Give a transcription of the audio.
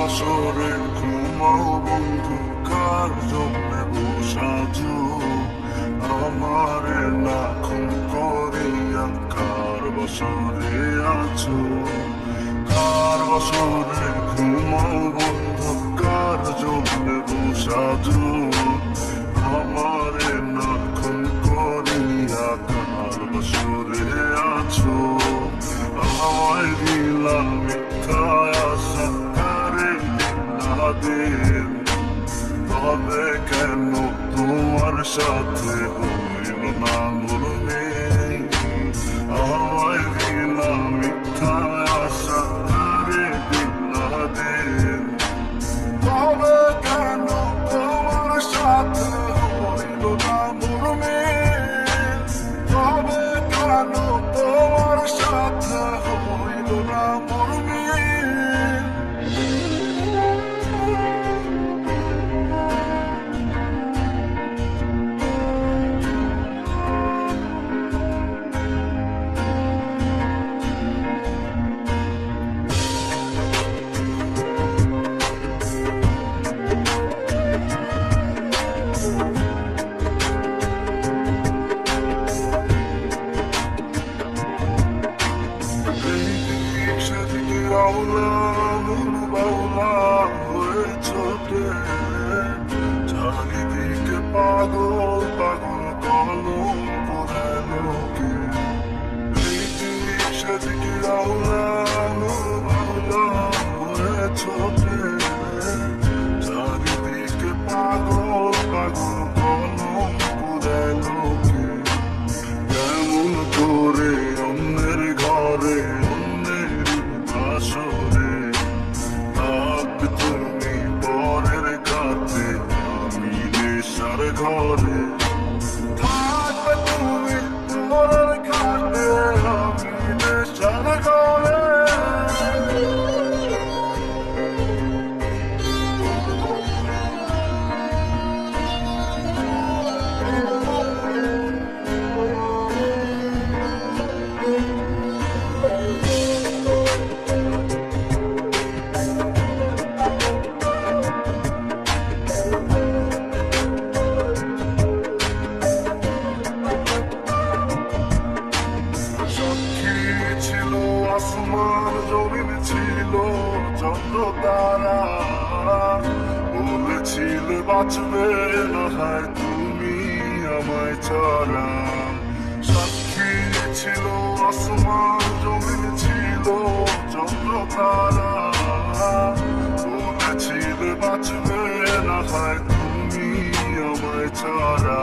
বাসরে ঘুমাও বন্ধু, কার জন্যে বসাজু আমারে না খুন করিয়া, কার বাসরে আছো, কার বাসরে ঘুমাও বন্ধু, কার জন্যে বসাজু আমারে না খুন করিয়া, কার বাসরে আছো। আমায় দিলাম মিথ্যা আশা, কারে দিলা দিন, তবে কেন তোমার সাথে হইল না মুরমি। আমায় দিলাম মিথ্যা আশা, কারে দিলা দিন, তবে কেন তোমার সাথে হইল না মুরমি। তবে কেন তোমার সাথে হইল না মুরমি। চারিদিকে পাগল পাগল কলম করে লোকে, সেদিকে হয়ে ছোটে। চারিদিকে পাগল পাগল কলম করে লোকে, কেমন করে অন্যের ঘরে অন্যের বাসরে থাকবে তুমি পরের কাছে, আমি নেশার ঘরে থাকবে তুমি পরের কাছে, আমি নেশার ঘরে। আসমান জমিন ছিল চন্দ্র তারা, বলেছিলে বাঁচবে না হয় তুমি আমায় ছাড়া। সাক্ষী ছিল আসমান জমিন ছিল চন্দ্র তারা, বলেছিলে বাঁচবে না হয় তুমি আমায় ছাড়া।